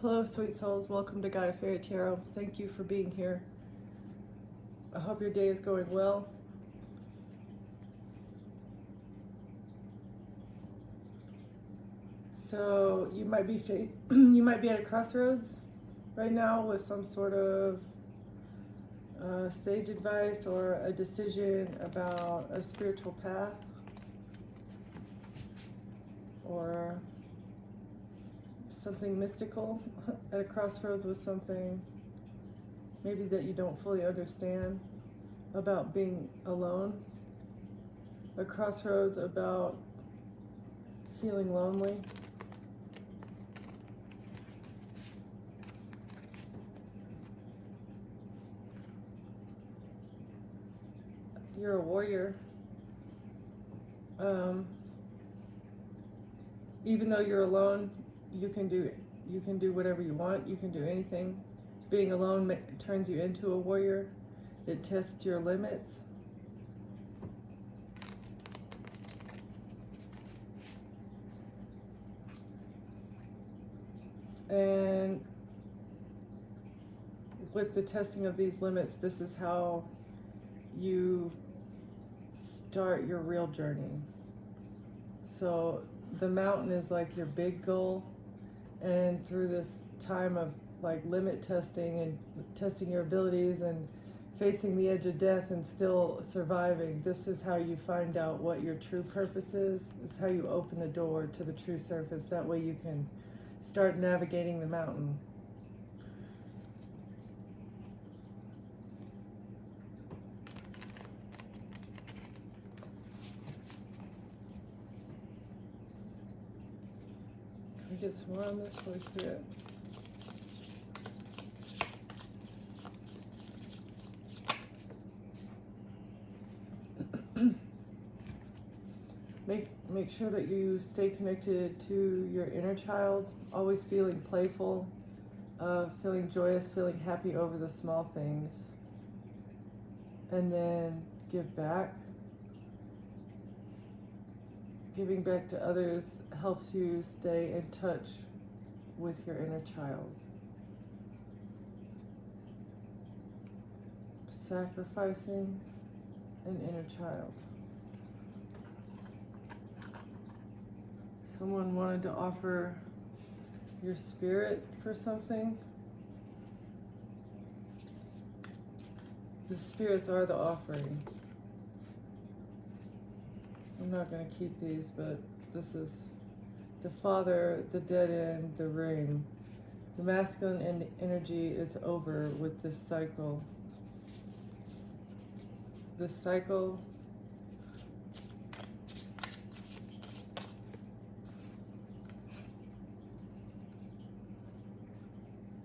Hello, sweet souls. Welcome to Gaia Fairy Tarot. Thank you for being here. I hope your day is going well. So you might be you might be at a crossroads right now with some sort of sage advice or a decision about a spiritual path, or something mystical at a crossroads with something maybe that you don't fully understand about being alone, a crossroads about feeling lonely. You're a warrior. Even though you're alone, you can do whatever you want. You can do anything. Being alone turns you into a warrior. It tests your limits. And with the testing of these limits, this is how you start your real journey. So the mountain is like your big goal, and through this time of like limit testing and testing your abilities and facing the edge of death and still surviving, this is how you find out what your true purpose is. It's how you open the door to the true surface. That way you can start navigating the mountain. Can we get some more on this, Holy Spirit? Make sure that you stay connected to your inner child, always feeling playful, feeling joyous, feeling happy over the small things. And then give back. Giving back to others helps you stay in touch with your inner child. Sacrificing an inner child. Someone wanted to offer your spirit for something. The spirits are the offering. I'm not going to keep these, but this is the Father, the dead end, the ring. The masculine energy, it's over with this cycle. This cycle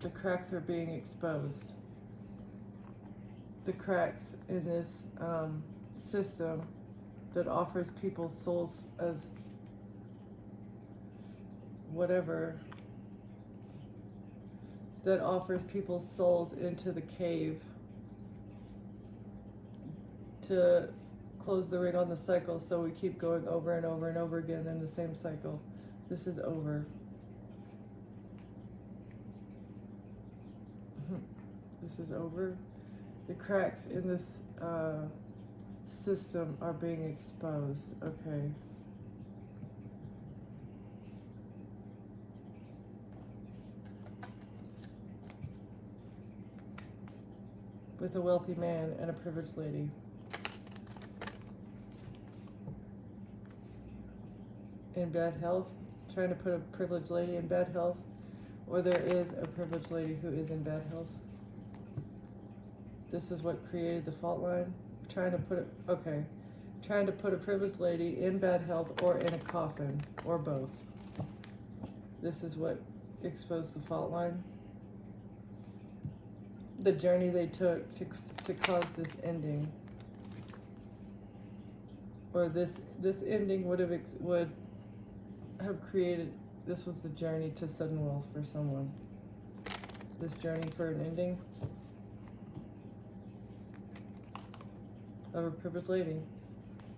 the cracks are being exposed. The cracks in this system that offers people's souls as whatever, that offers people's souls into the cave to close the ring on the cycle, so we keep going over and over and over again in the same cycle. This is over. This is over. The cracks in this system are being exposed. Okay. With a wealthy man and a privileged lady. In bad health, trying to put a privileged lady in bad health, or there is a privileged lady who is in bad health. This is what created the fault line. Trying to put a privileged lady in bad health or in a coffin, or both. This is what exposed the fault line. The journey they took to cause this ending, or this ending would have created. This was the journey to sudden wealth for someone. This journey for an ending of a privileged lady,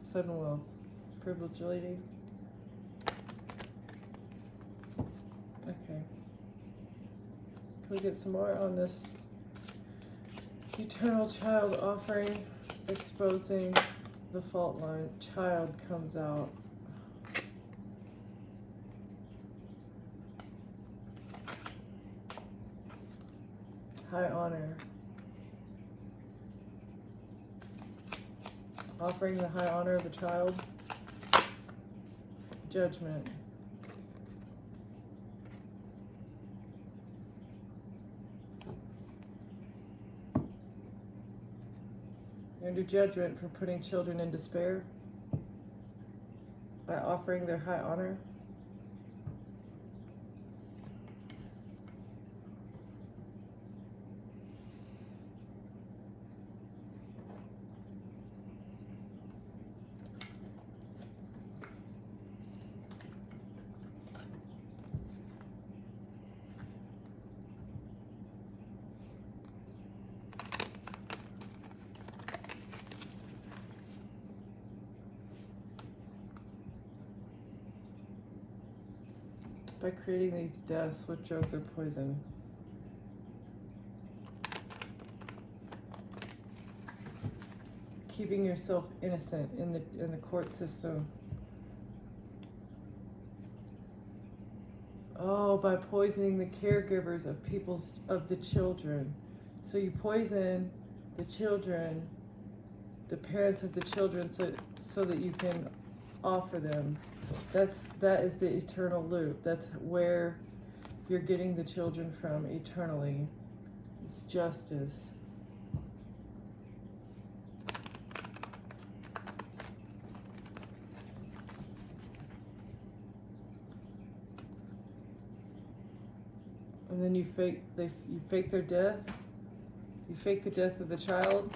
sudden wealth, privileged lady. Okay. Can we get some more on this eternal child offering, exposing the fault line? Child comes out. High honor. Offering the high honor of a child. Judgment. You're under judgment for putting children in despair by offering their high honor. By creating these deaths with drugs or poison. Keeping yourself innocent in the court system. Oh, by poisoning the caregivers of the children. So you poison the children, the parents of the children, so that you can offer them. That is the eternal loop. That's where you're getting the children from eternally. It's justice. And then you fake their death. You fake the death of the child.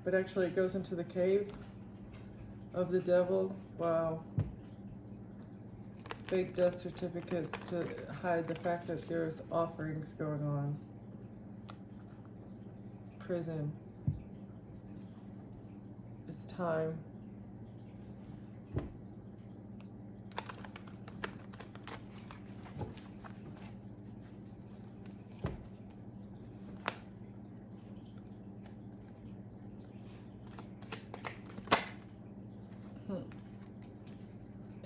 But actually it goes into the cave of the devil. Wow. Fake death certificates to hide the fact that there's offerings going on. Prison. It's time.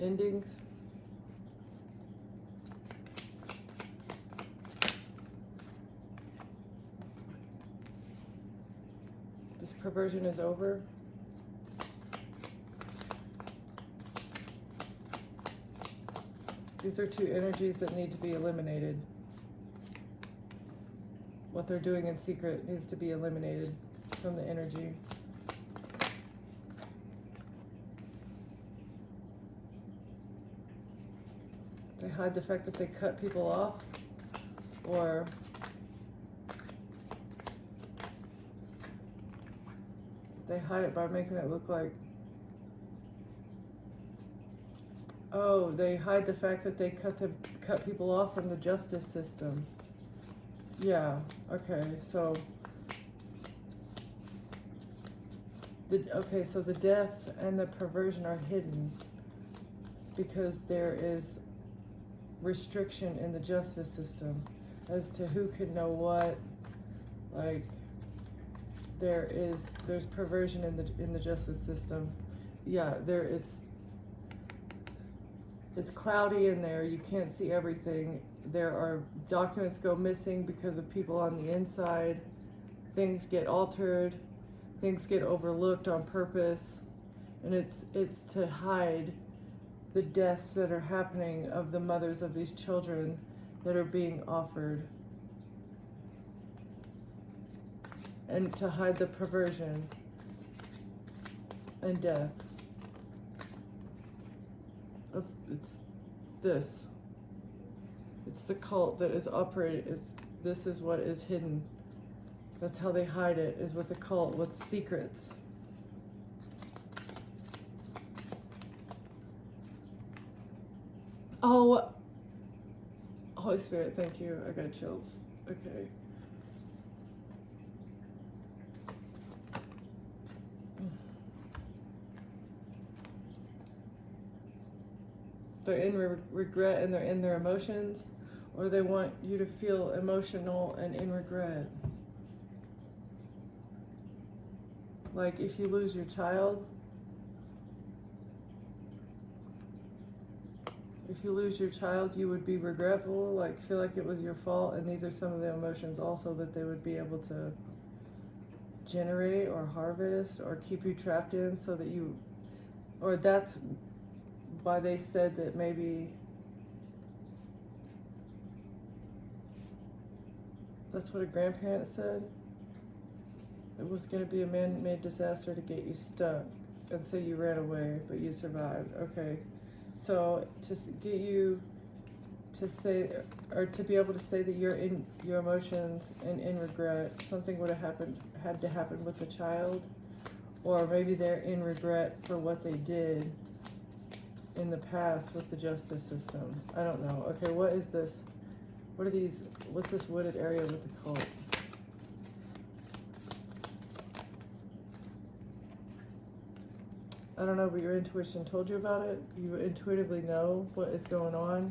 Endings. This perversion is over. These are two energies that need to be eliminated. What they're doing in secret needs to be eliminated from the energy. They hide the fact that they cut people off, or they hide it by making it look like, oh, they hide the fact that they cut people off from the justice system. Yeah, okay, so the deaths and the perversion are hidden because there is restriction in the justice system as to who could know what. Like there's perversion in the justice system. Yeah, it's cloudy in there. You can't see everything. There are documents go missing because of people on the inside. Things get altered. Things get overlooked on purpose, and it's to hide the deaths that are happening of the mothers of these children that are being offered, and to hide the perversion and death. It's the cult that is operated. This is what is hidden. That's how they hide it, is with the cult, with secrets. Oh, Holy Spirit, thank you. I got chills. Okay. they're in regret and they're in their emotions, or they want you to feel emotional and in regret. Like if you lose your child, you would be regretful, like feel like it was your fault, and these are some of the emotions also that they would be able to generate or harvest or keep you trapped in, so that you, or that's why they said that maybe that's what a grandparent said. It was going to be a man-made disaster to get you stuck, and so you ran away, but you survived. Okay, so to get you to say, or to be able to say that you're in your emotions and in regret, something would have had to happen with the child, or maybe they're in regret for what they did in the past with the justice system. I don't know. Okay, what is this? What are these? What's this wooded area with the cult? I don't know, but your intuition told you about it. You intuitively know what is going on.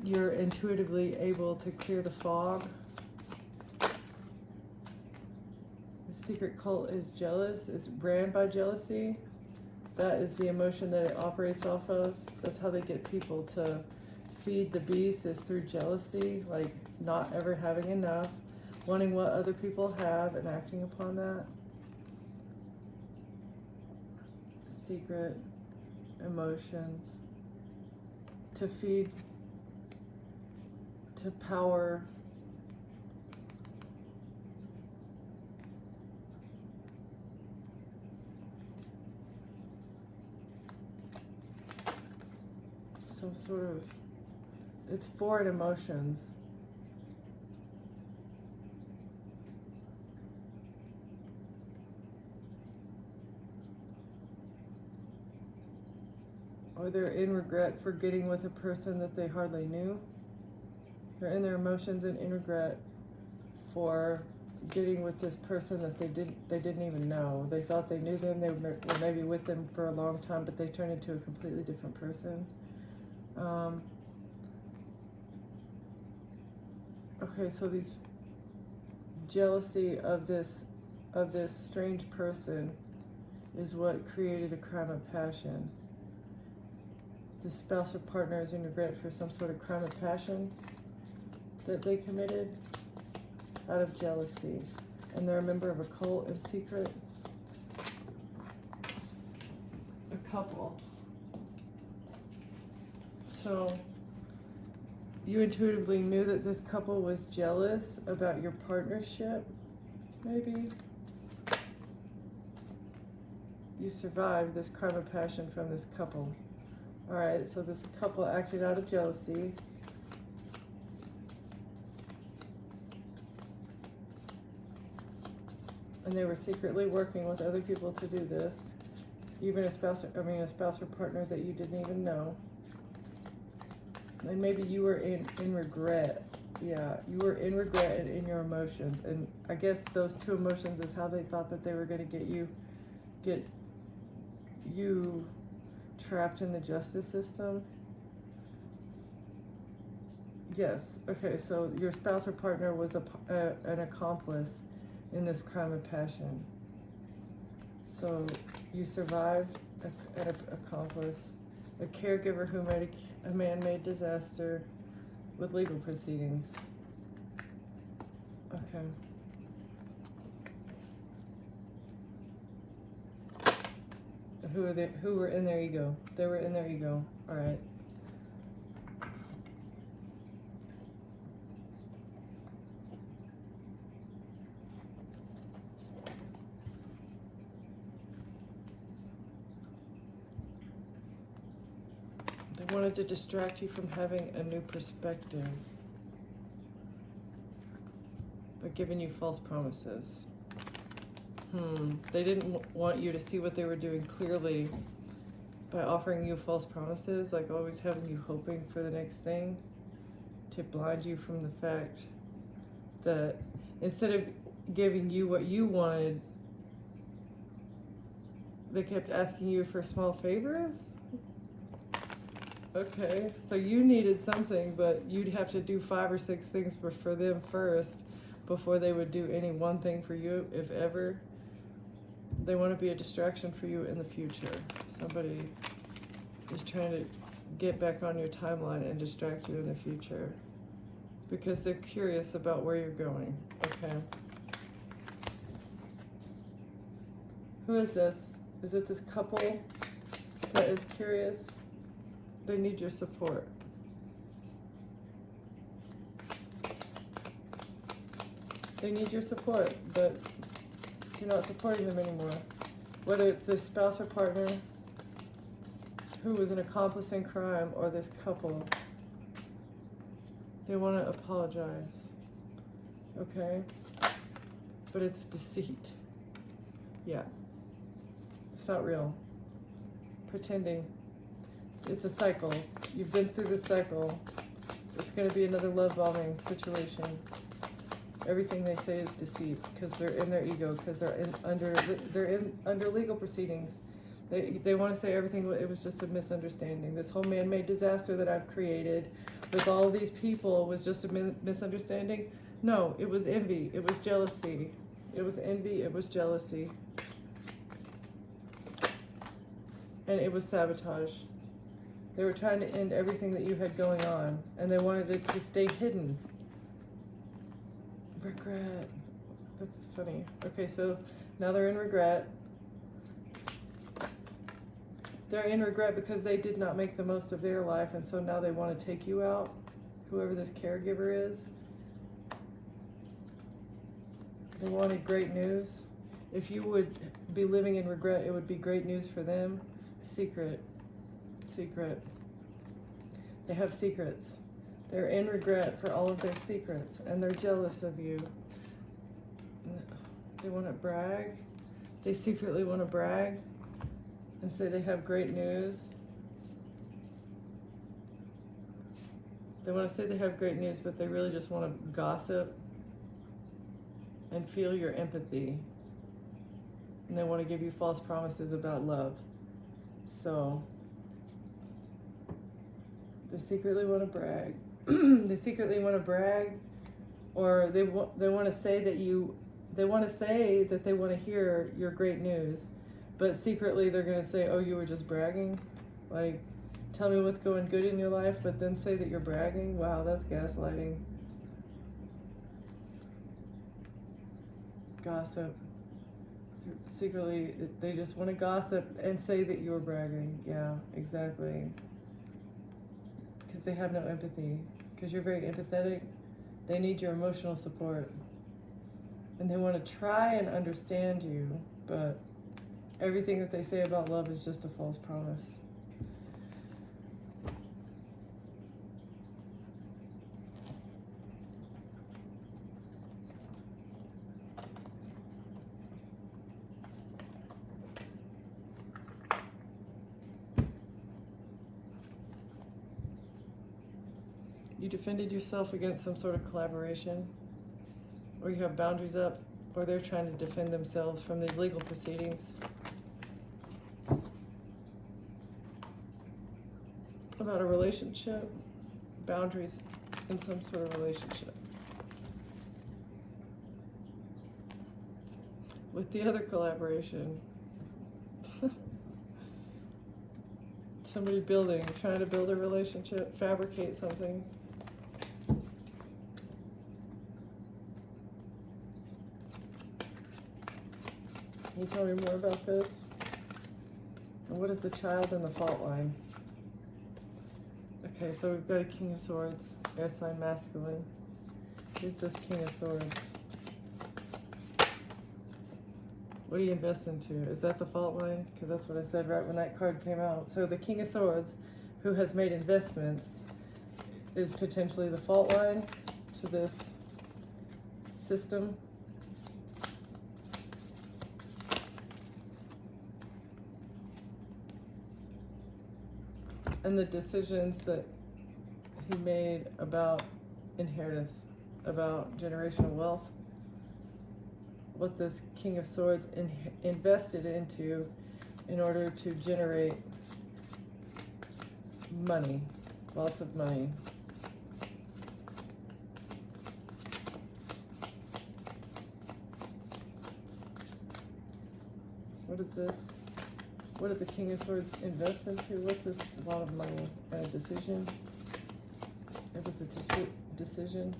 You're intuitively able to clear the fog. The secret cult is jealous. It's ran by jealousy. That is the emotion that it operates off of. That's how they get people to feed the beast, is through jealousy, like not ever having enough, wanting what other people have and acting upon that. Secret emotions to feed, to power some sort of, it's foreign emotions. Or they're in regret for getting with a person that they hardly knew. They're in their emotions and in regret for getting with this person that they didn't even know. They thought they knew them. They were maybe with them for a long time, but they turned into a completely different person. Okay, so these jealousy of this strange person is what created a crime of passion. The spouse or partner is in regret for some sort of crime of passion that they committed out of jealousy, and they're a member of a cult in secret. A couple. So you intuitively knew that this couple was jealous about your partnership, maybe. You survived this crime of passion from this couple. All right, so this couple acted out of jealousy. And they were secretly working with other people to do this. Even a spouse or partner that you didn't even know. And maybe you were in regret. Yeah, you were in regret and in your emotions. And I guess those two emotions is how they thought that they were going to get you trapped in the justice system. Yes, okay, so your spouse or partner was an accomplice in this crime of passion. So you survived an accomplice, a caregiver who made a man-made disaster with legal proceedings. Okay. Who were in their ego? They were in their ego. All right. They wanted to distract you from having a new perspective by giving you false promises. They didn't want you to see what they were doing clearly by offering you false promises, like always having you hoping for the next thing, to blind you from the fact that instead of giving you what you wanted, they kept asking you for small favors. Okay, so you needed something, but you'd have to do 5 or 6 things for them first before they would do any one thing for you, if ever. They want to be a distraction for you in the future. Somebody is trying to get back on your timeline and distract you in the future because they're curious about where you're going. Okay. Who is this? Is it this couple that is curious? They need your support. They need your support, but you're not supporting them anymore. Whether it's this spouse or partner who was an accomplice in crime or this couple, they want to apologize. Okay? But it's deceit. Yeah. It's not real. Pretending. It's a cycle. You've been through the cycle. It's going to be another love bombing situation. Everything they say is deceit because they're in their ego, because they're under legal proceedings. They want to say everything, it was just a misunderstanding. This whole man-made disaster that I've created with all these people was just a misunderstanding. No, it was envy. It was jealousy. It was envy. It was jealousy. And it was sabotage. They were trying to end everything that you had going on, and they wanted it to stay hidden. Regret. That's funny. Okay, so now they're in regret. They're in regret because they did not make the most of their life, and so now they want to take you out, whoever this caregiver is. They wanted great news. If you would be living in regret, it would be great news for them. Secret. They have secrets. They're in regret for all of their secrets, and they're jealous of you. They want to brag. They secretly want to brag and say they have great news. They want to say they have great news, but they really just want to gossip and feel your empathy. And they want to give you false promises about love. So they secretly want to brag. They secretly want to brag, or they want to say that they want to say that they want to hear your great news, but secretly they're going to say, oh, you were just bragging? Like, tell me what's going good in your life, but then say that you're bragging? Wow, that's gaslighting. Gossip. Secretly, they just want to gossip and say that you're bragging. Yeah, exactly. Because they have no empathy. Because you're very empathetic. They need your emotional support. And they want to try and understand you, but everything that they say about love is just a false promise. You defended yourself against some sort of collaboration, or you have boundaries up, or they're trying to defend themselves from these legal proceedings. About a relationship, boundaries in some sort of relationship. With the other collaboration, somebody trying to build a relationship, fabricate something. Can you tell me more about this? And what is the child in the fault line? Okay, so we've got a King of Swords, air sign masculine. Who's this King of Swords? What do you invest into? Is that the fault line? Because that's what I said right when that card came out. So the King of Swords, who has made investments, is potentially the fault line to this system. And the decisions that he made about inheritance, about generational wealth, what this King of Swords invested into in order to generate money, lots of money. What is this? What did the King of Swords invest into? What's this? A lot of money and a decision. If it's a decision.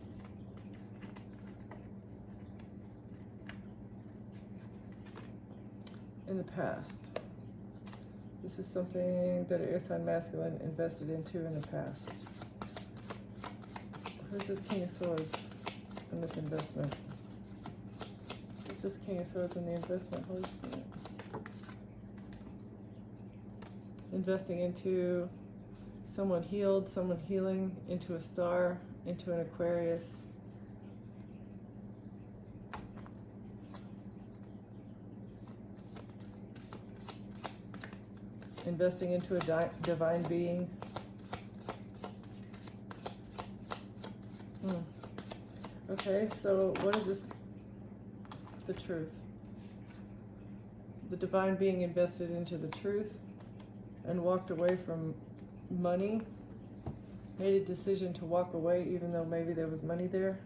In the past. This is something that an air sign masculine invested into in the past. Who's this King of Swords in this investment? Who's this King of Swords in the investment? Holy Spirit. Investing into someone healed, someone healing, into a star, into an Aquarius. Investing into a divine being. Okay, so what is this? The truth. The divine being invested into the truth and walked away from money. Made a decision to walk away even though maybe there was money there.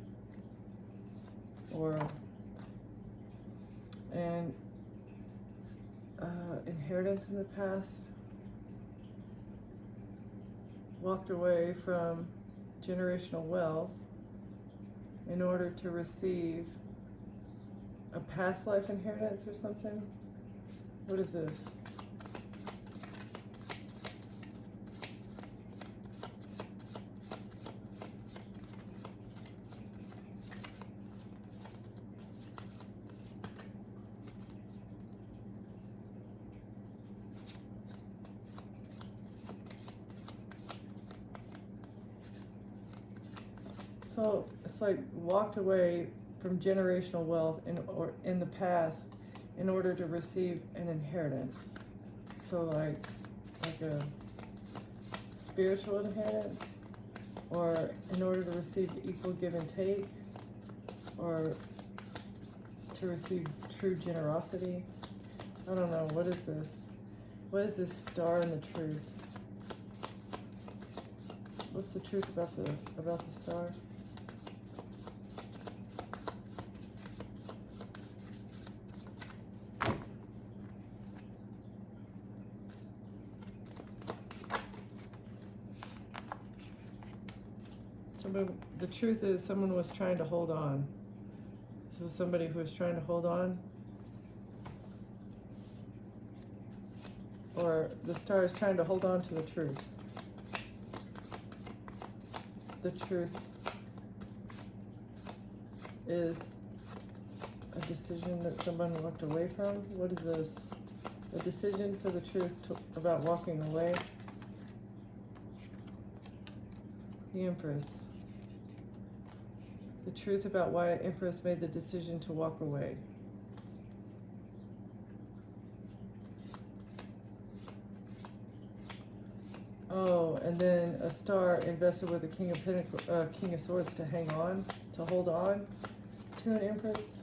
And inheritance in the past. Walked away from generational wealth in order to receive a past life inheritance or something. What is this? So it's like walked away from generational wealth in the past in order to receive an inheritance. So like a spiritual inheritance, or in order to receive equal give and take, or to receive true generosity. I don't know, what is this? What is this star in the truth? What's the truth about the star? The truth is someone was trying to hold on. This was somebody who was trying to hold on. Or the star is trying to hold on to the truth. The truth is a decision that someone walked away from. What is this? A decision for the truth about walking away. The Empress. The truth about why Empress made the decision to walk away. Oh, and then a star invested with the King of Swords to hang on, to hold on to an Empress.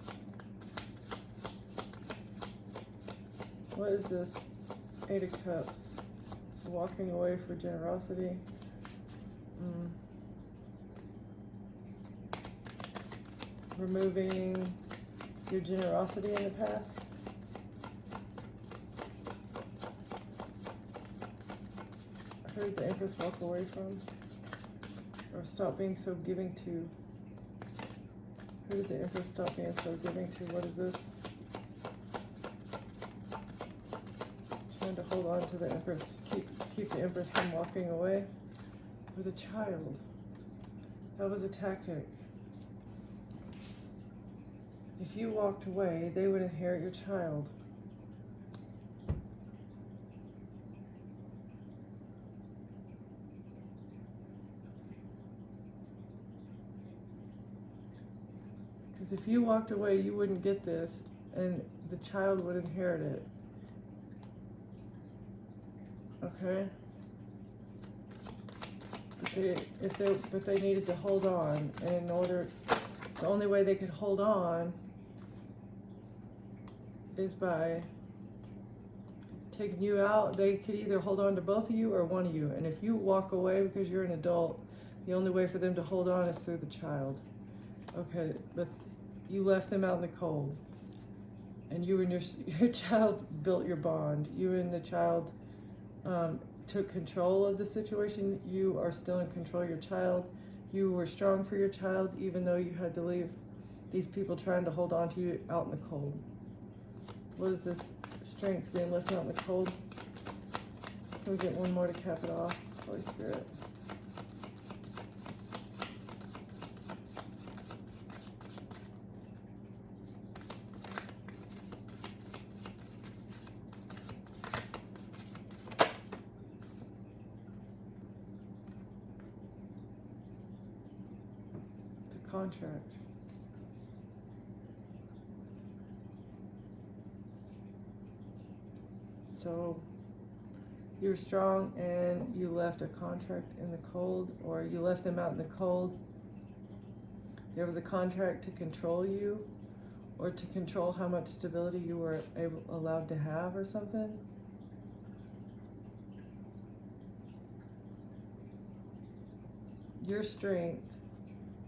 What is this? Eight of Cups. Walking away for generosity. Removing your generosity in the past. Who did the Empress walk away from? Or stop being so giving to? Who did the Empress stop being so giving to? What is this? Trying to hold on to the Empress, keep the Empress from walking away with a child. That was a tactic. If you walked away, they would inherit your child. Because if you walked away, you wouldn't get this, and the child would inherit it. Okay? But they needed to hold on, and the only way they could hold on is by taking you out, they could either hold on to both of you or one of you. And if you walk away because you're an adult, the only way for them to hold on is through the child. Okay, but you left them out in the cold. And you and your child built your bond. You and the child took control of the situation. You are still in control of your child. You were strong for your child, even though you had to leave these people trying to hold on to you out in the cold. What is this strength being left out in the cold? Can we get one more to cap it off? Holy Spirit. The contract. So you were strong and you left a contract in the cold, or you left them out in the cold. There was a contract to control you, or to control how much stability you were allowed to have, or something. Your strength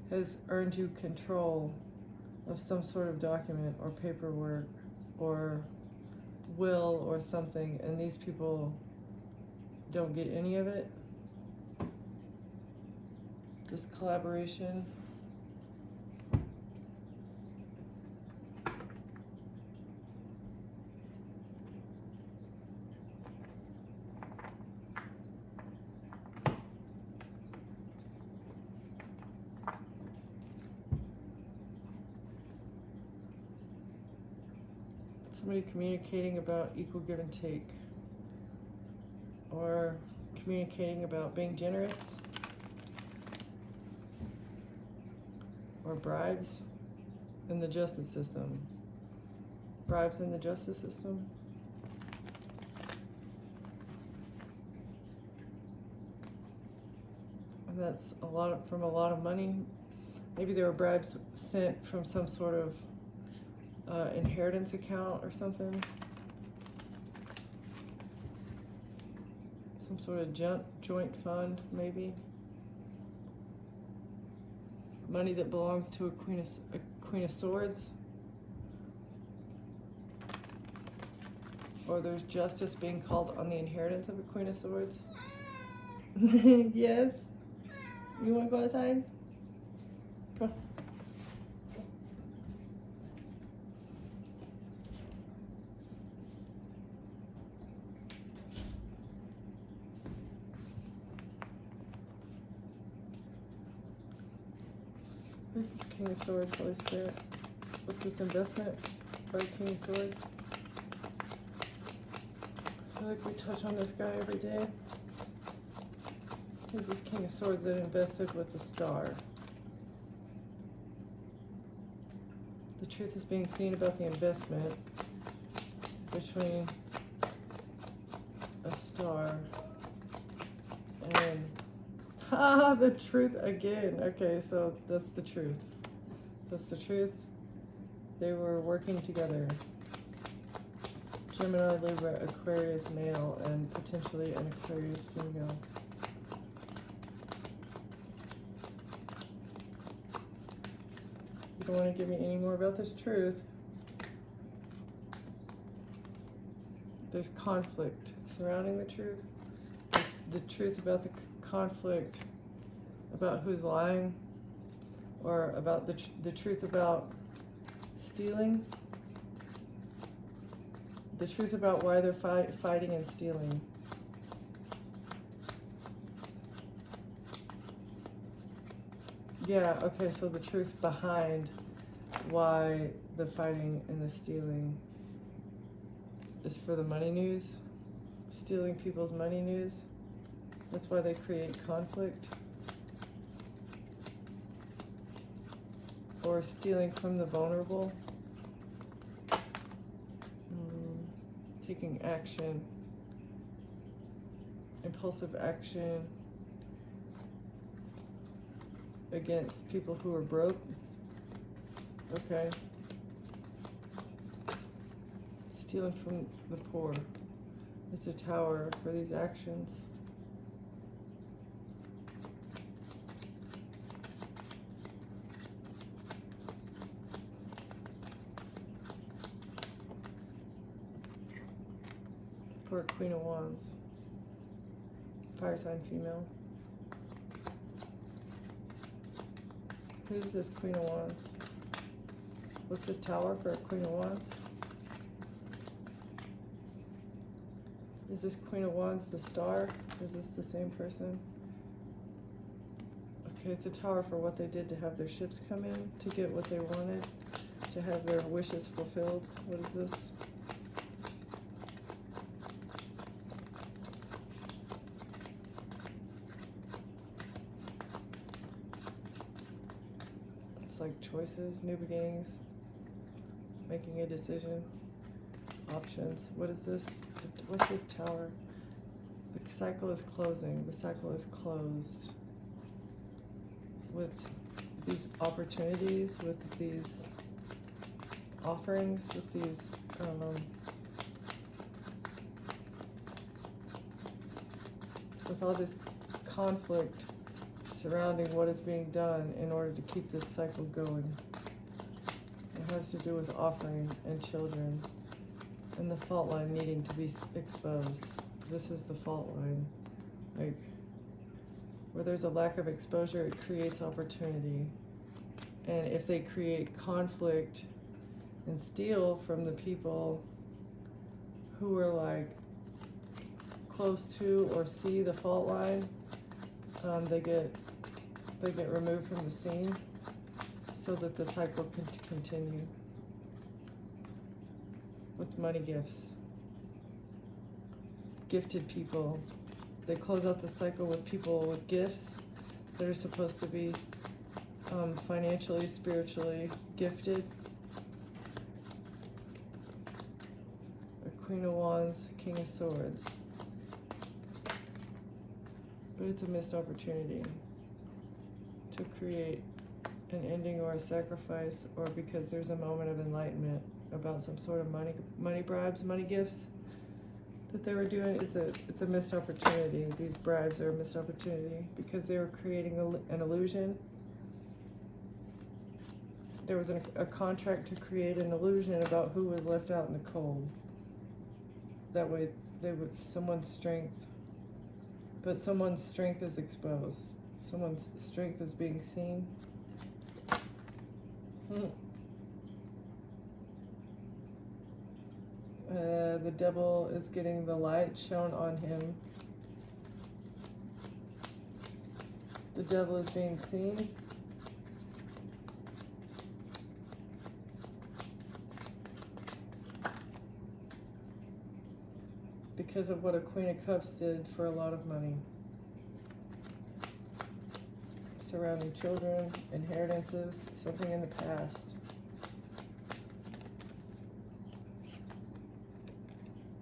has earned you control of some sort of document or paperwork or will or something, and these people don't get any of it. This collaboration. Somebody communicating about equal give and take, or communicating about being generous, or bribes in the justice system. Bribes in the justice system. And that's from a lot of money. Maybe there were bribes sent from some sort of inheritance account or something. Some sort of joint fund, maybe. Money that belongs to a Queen of Swords. Or there's justice being called on the inheritance of a Queen of Swords. Yes? You want to go outside? Come on. This is King of Swords, Holy Spirit. What's this investment by King of Swords? I feel like we touch on this guy every day. This is King of Swords that invested with the Star. The truth is being seen about the investment between a Star and the truth again. Okay, so that's the truth. That's the truth. They were working together. Gemini, Libra, Aquarius male, and potentially an Aquarius female. You don't want to give me any more about this truth. There's conflict surrounding the truth. The truth about the conflict, about who's lying, or about the truth about stealing, the truth about why they're fighting and stealing. Yeah, okay, so the truth behind why the fighting and the stealing is for the money news, stealing people's money news. That's why they create conflict. Or stealing from the vulnerable. Taking action. Impulsive action against people who are broke. Okay. Stealing from the poor. It's a tower for these actions. For a Queen of Wands. Fire sign female. Who's this Queen of Wands? What's this tower for a Queen of Wands? Is this Queen of Wands the star? Is this the same person? Okay, it's a tower for what they did to have their ships come in, to get what they wanted, to have their wishes fulfilled. What is this? It's like choices, new beginnings, making a decision, options. What is this? What's this tower? The cycle is closing. The cycle is closed. With these opportunities, with these offerings, with these with all this conflict surrounding what is being done in order to keep this cycle going. It has to do with offering and children and the fault line needing to be exposed. This is the fault line. Like, where there's a lack of exposure, it creates opportunity. And if they create conflict and steal from the people who are like close to or see the fault line, they get removed from the scene so that the cycle can continue. With money gifts, gifted people, they close out the cycle with people with gifts that are supposed to be financially, spiritually gifted. A Queen of Wands, King of Swords. But it's a missed opportunity to create an ending or a sacrifice, or because there's a moment of enlightenment about some sort of money bribes, money gifts that they were doing. It's a missed opportunity. These bribes are a missed opportunity because they were creating an illusion. There was a contract to create an illusion about who was left out in the cold. That way, someone's strength is exposed. Someone's strength is being seen. The devil is getting the light shown on him. The devil is being seen. Because of what a Queen of Cups did for a lot of money. Surrounding children, inheritances, something in the past.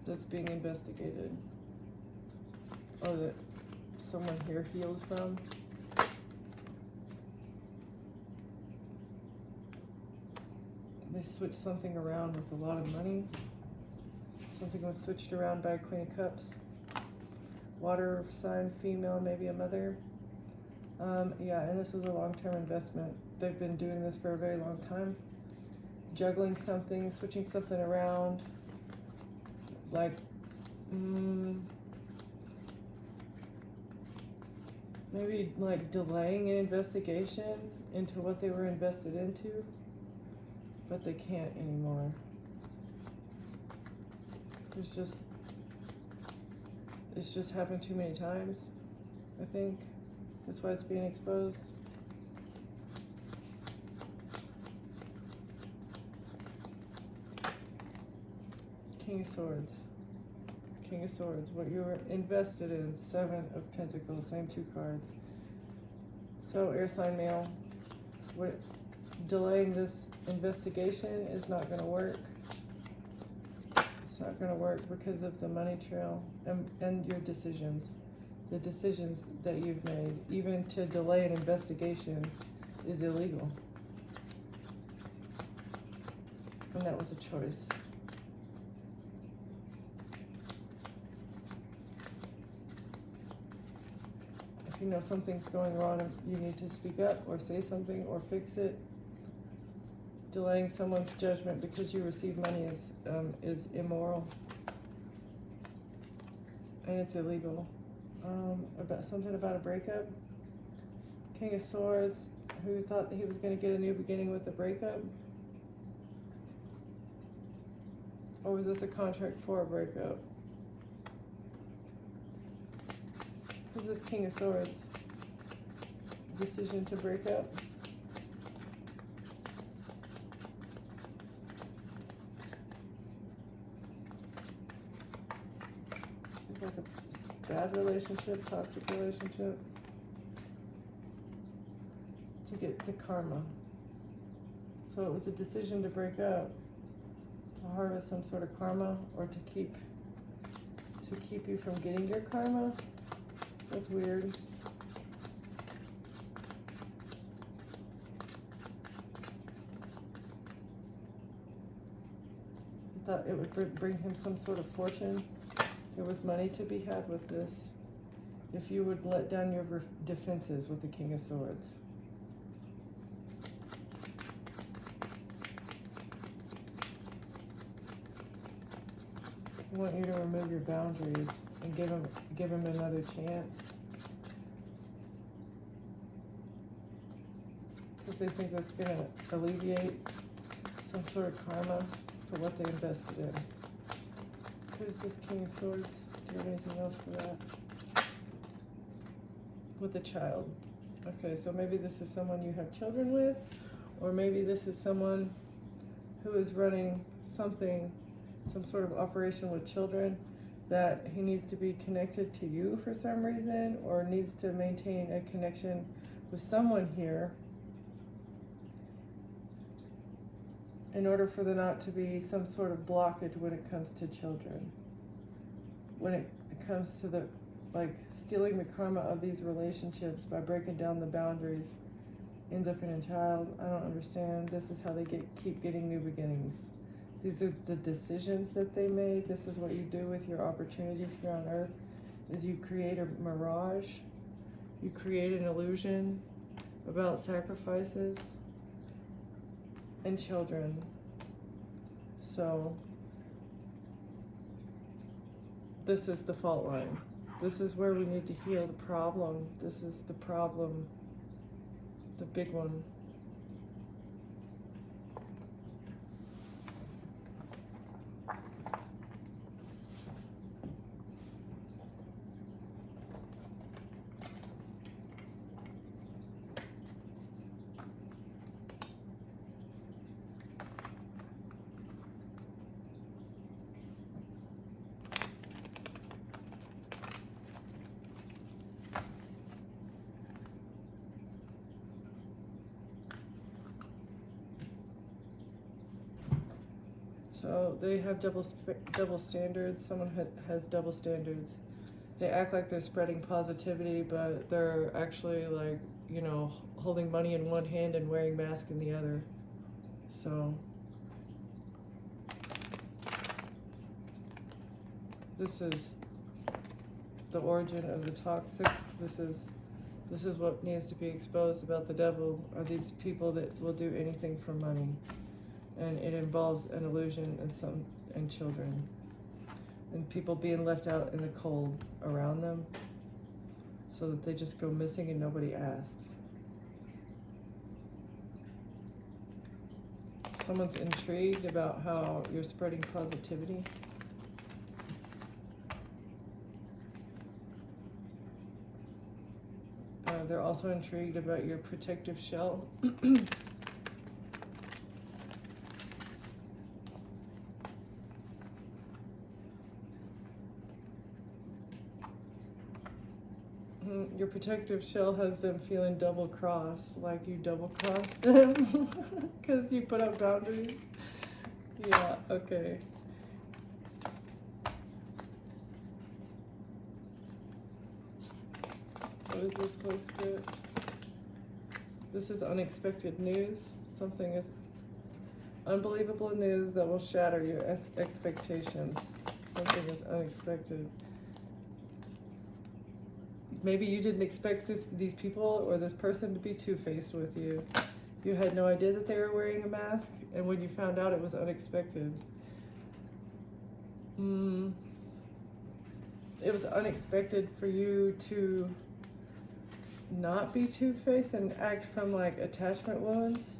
That's being investigated. Or that someone here healed from. They switched something around with a lot of money. Something was switched around by Queen of Cups. Water sign, female, maybe a mother. Yeah, and this was a long-term investment. They've been doing this for a very long time. Juggling something, switching something around. Like, maybe like delaying an investigation into what they were invested into, but they can't anymore. It's just happened too many times, I think. That's why it's being exposed. King of Swords. King of Swords. What you were invested in. 7 of Pentacles. Same 2 cards. So, air sign male. Delaying this investigation is not going to work. It's not going to work because of the money trail and your decisions. The decisions that you've made. Even to delay an investigation is illegal. And that was a choice. If you know something's going wrong and you need to speak up or say something or fix it. Delaying someone's judgment because you receive money is immoral. And it's illegal. About something about a breakup. King of Swords, who thought that he was going to get a new beginning with the breakup? Or was this a contract for a breakup? Who's this King of Swords? Decision to break up? Seems like a bad relationship, toxic relationship. To get the karma. So it was a decision to break up, to harvest some sort of karma, or to keep you from getting your karma. That's weird. I thought it would bring him some sort of fortune. There was money to be had with this. If you would let down your defenses with the King of Swords. I want you to remove your boundaries and give him another chance. Because they think that's going to alleviate some sort of karma for what they invested in. Who's this King of Swords? Do you have anything else for that? With a child. Okay, so maybe this is someone you have children with, or maybe this is someone who is running something, some sort of operation with children, that he needs to be connected to you for some reason, or needs to maintain a connection with someone here in order for there not to be some sort of blockage when it comes to children. When it comes to the, like, stealing the karma of these relationships by breaking down the boundaries, ends up in a child. I don't understand. This is how they keep getting new beginnings. These are the decisions that they made. This is what you do with your opportunities here on earth, is you create a mirage. You create an illusion about sacrifices and children. So this is the fault line. This is where we need to heal the problem. This is the problem, the big one. So they have double standards. Someone has double standards. They act like they're spreading positivity, but they're actually, like, you know, holding money in one hand and wearing mask in the other. So this is the origin of the toxic. This is what needs to be exposed about the devil, are these people that will do anything for money. And it involves an illusion and children. And people being left out in the cold around them, so that they just go missing and nobody asks. Someone's intrigued about how you're spreading positivity. They're also intrigued about your protective shell. Your protective shell has them feeling double-crossed, like you double-crossed them because you put up boundaries. Yeah, okay. What is this, Holy Spirit? This is unexpected news. Something is unbelievable news that will shatter your expectations. Something is unexpected. maybe you didn't expect these people or this person to be two-faced with you. You had no idea that they were wearing a mask, and when you found out, it was unexpected. It was unexpected for you to not be two-faced and act from like attachment wounds.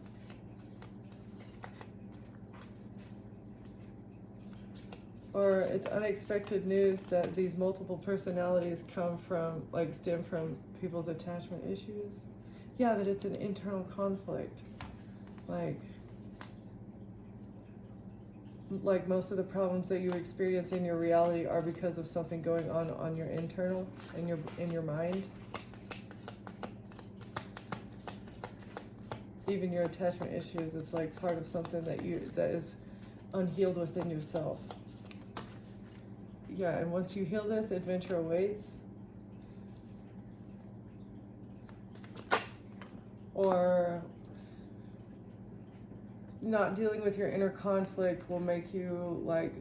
Or it's unexpected news that these multiple personalities stem from people's attachment issues. Yeah, that it's an internal conflict. Like most of the problems that you experience in your reality are because of something going on your internal, in your mind. Even your attachment issues, it's like part of something that is unhealed within yourself. Yeah, and once you heal this, adventure awaits. Or not dealing with your inner conflict will make you like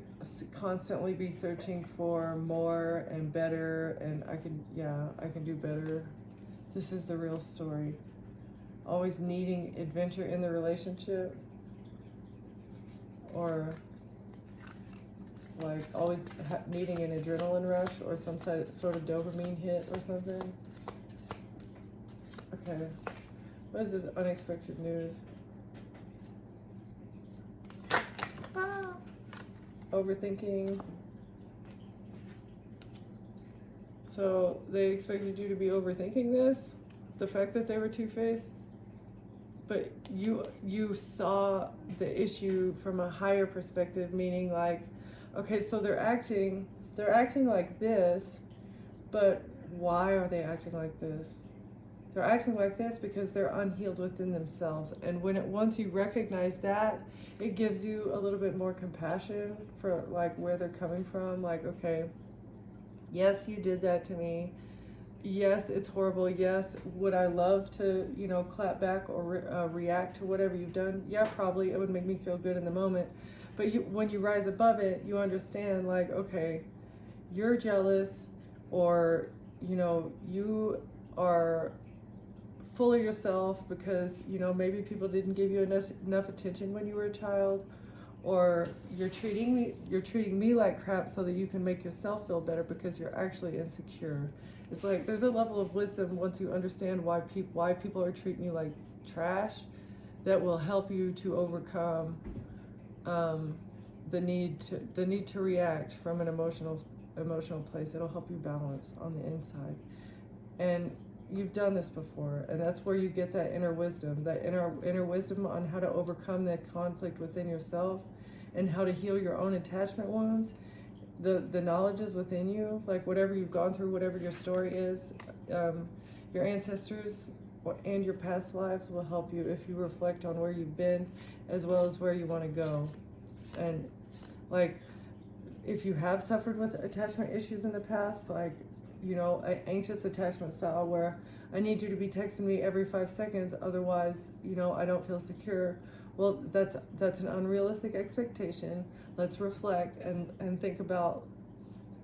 constantly be searching for more and better, and I can do better. This is the real story. Always needing adventure in the relationship, or like always needing an adrenaline rush or some sort of dopamine hit or something. Okay, what is this unexpected news? Overthinking. So they expected you to be overthinking this, the fact that they were two-faced, but you saw the issue from a higher perspective, meaning like, okay, so they're acting like this, but why are they acting like this? They're acting like this because they're unhealed within themselves. And once you recognize that, it gives you a little bit more compassion for like where they're coming from. Like, okay, yes, you did that to me. Yes, it's horrible. Yes, would I love to, clap back or react to whatever you've done? Yeah, probably. It would make me feel good in the moment. But when you rise above it, you understand like, okay, you're jealous, or, you are full of yourself because, maybe people didn't give you enough attention when you were a child, or you're treating me like crap so that you can make yourself feel better because you're actually insecure. It's like there's a level of wisdom once you understand why people are treating you like trash, that will help you to overcome the need to react from an emotional place. It'll help you balance on the inside. And you've done this before, and that's where you get that inner wisdom on how to overcome that conflict within yourself and how to heal your own attachment wounds. The knowledge is within you, like whatever you've gone through, whatever your story is, your ancestors and your past lives will help you if you reflect on where you've been as well as where you want to go. And like if you have suffered with attachment issues in the past, like anxious attachment style where I need you to be texting me every 5 seconds, otherwise, I don't feel secure. Well, that's an unrealistic expectation. Let's reflect and think about,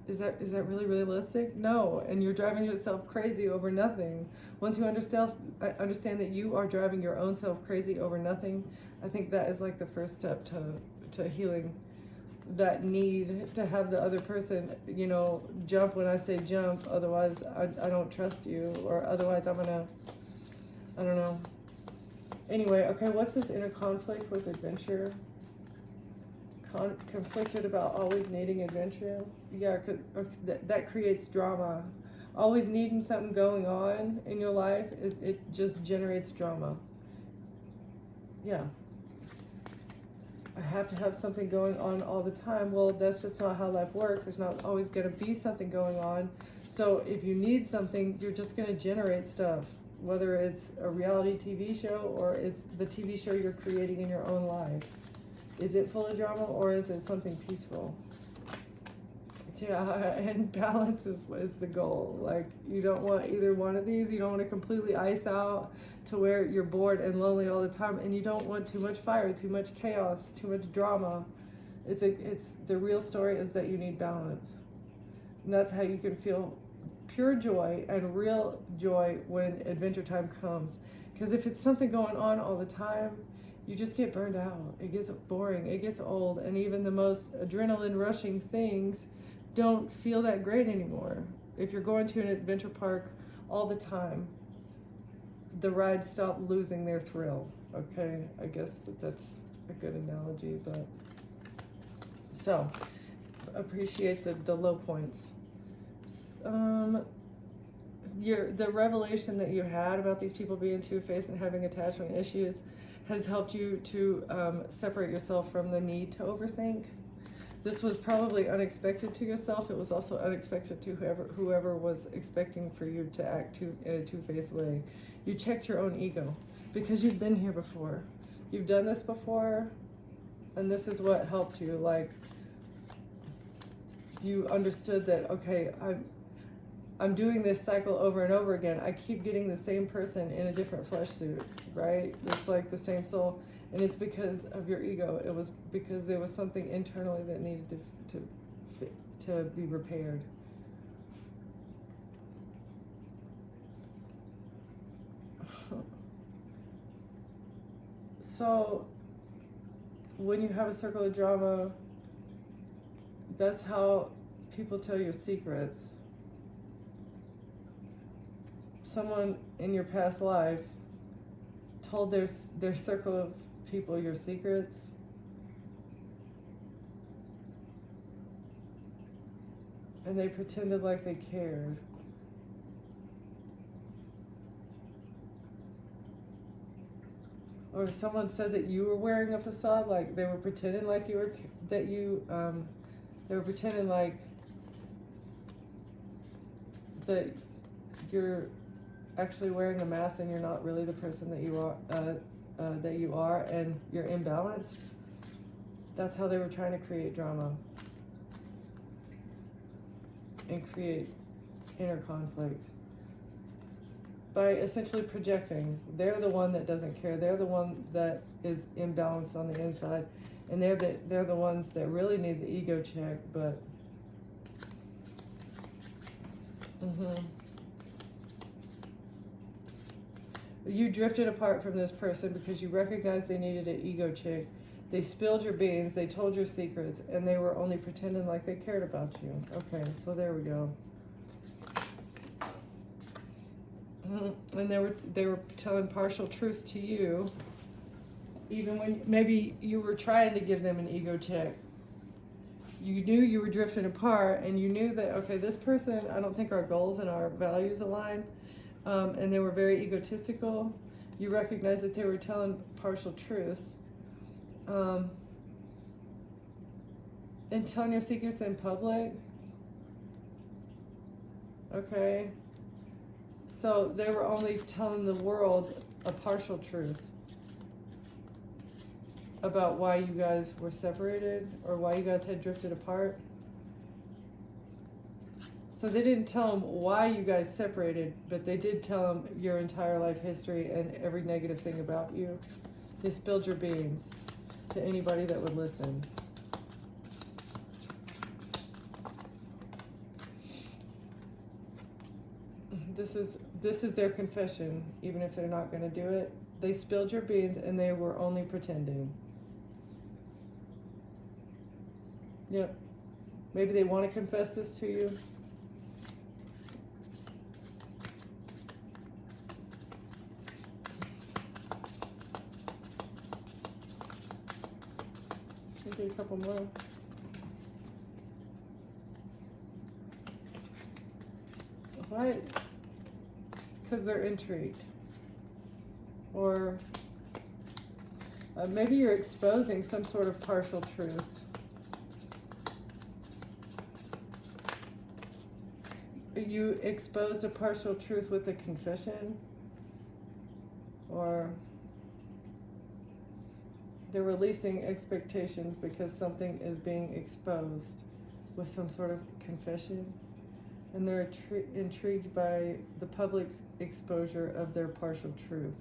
is that really realistic? No, and you're driving yourself crazy over nothing. Once you understand that you are driving your own self crazy over nothing, I think that is like the first step to healing that need to have the other person, jump when I say jump, otherwise I don't trust you, or otherwise I don't know. Anyway, okay, what's this inner conflict with adventure? Conflicted about always needing adventure? Yeah, that creates drama. Always needing something going on in your life, it just generates drama. Yeah. I have to have something going on all the time. Well, that's just not how life works. There's not always going to be something going on. So if you need something, you're just going to generate stuff, whether it's a reality TV show or it's the TV show you're creating in your own life. Is it full of drama or is it something peaceful? Yeah, and balance is the goal. Like, you don't want either one of these. You don't want to completely ice out to where you're bored and lonely all the time, and you don't want too much fire, too much chaos, too much drama. It's the real story is that you need balance, and that's how you can feel pure joy and real joy when adventure time comes. Because if it's something going on all the time, you just get burned out. It gets boring, it gets old, and even the most adrenaline rushing things don't feel that great anymore. If you're going to an adventure park all the time, the rides stop losing their thrill. Okay, I guess that's a good analogy, but so appreciate the low points. The revelation that you had about these people being two-faced and having attachment issues has helped you to separate yourself from the need to overthink. This was probably unexpected to yourself. It was also unexpected to whoever was expecting for you to act in a two-faced way. You checked your own ego because you've been here before. You've done this before, and this is what helped you. Like, you understood that, okay, I'm doing this cycle over and over again. I keep getting the same person in a different flesh suit, right? It's like the same soul, and it's because of your ego. It was because there was something internally that needed to be repaired. So when you have a circle of drama, that's how people tell your secrets. Someone in your past life told their circle of people your secrets. And they pretended like they cared. Or someone said that you were wearing a facade, like they were pretending like they were pretending like that you're actually wearing a mask and you're not really the person that you are, and you're imbalanced. That's how they were trying to create drama and create inner conflict by essentially projecting. They're the one that doesn't care. They're the one that is imbalanced on the inside, and they're the ones that really need the ego check. But you drifted apart from this person because you recognized they needed an ego check. They spilled your beans, they told your secrets, and they were only pretending like they cared about you. Okay, so there we go. And they were telling partial truths to you, even when maybe you were trying to give them an ego check. You knew you were drifting apart, and you knew that, okay, this person, I don't think our goals and our values align, and they were very egotistical. You recognized that they were telling partial truths. And telling your secrets in public. Okay. So they were only telling the world a partial truth about why you guys were separated or why you guys had drifted apart. So they didn't tell them why you guys separated, but they did tell them your entire life history and every negative thing about you. They spilled your beans to anybody that would listen. This is their confession, even if they're not going to do it. They spilled your beans and they were only pretending. Yep. Maybe they want to confess this to you. I'll do a couple more. Why? Because they're intrigued. Or maybe you're exposing some sort of partial truth. You exposed a partial truth with a confession, or they're releasing expectations because something is being exposed with some sort of confession, and they're intrigued by the public exposure of their partial truth.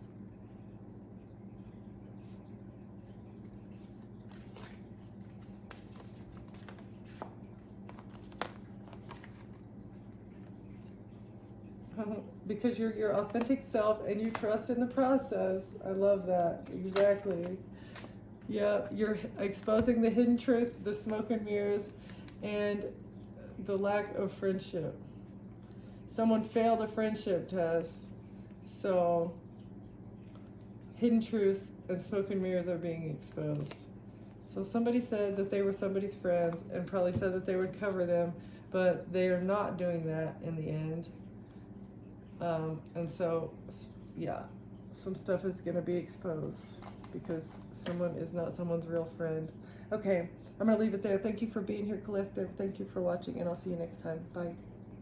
because you're your authentic self and you trust in the process. I love that. Exactly. Yeah, you're exposing the hidden truth, the smoke and mirrors, and the lack of friendship. Someone failed a friendship test, so hidden truths and smoke and mirrors are being exposed. So somebody said that they were somebody's friends and probably said that they would cover them, but they are not doing that in the end. And so, yeah, some stuff is going to be exposed because someone is not someone's real friend. Okay, I'm going to leave it there. Thank you for being here, Collective. Thank you for watching, and I'll see you next time. Bye.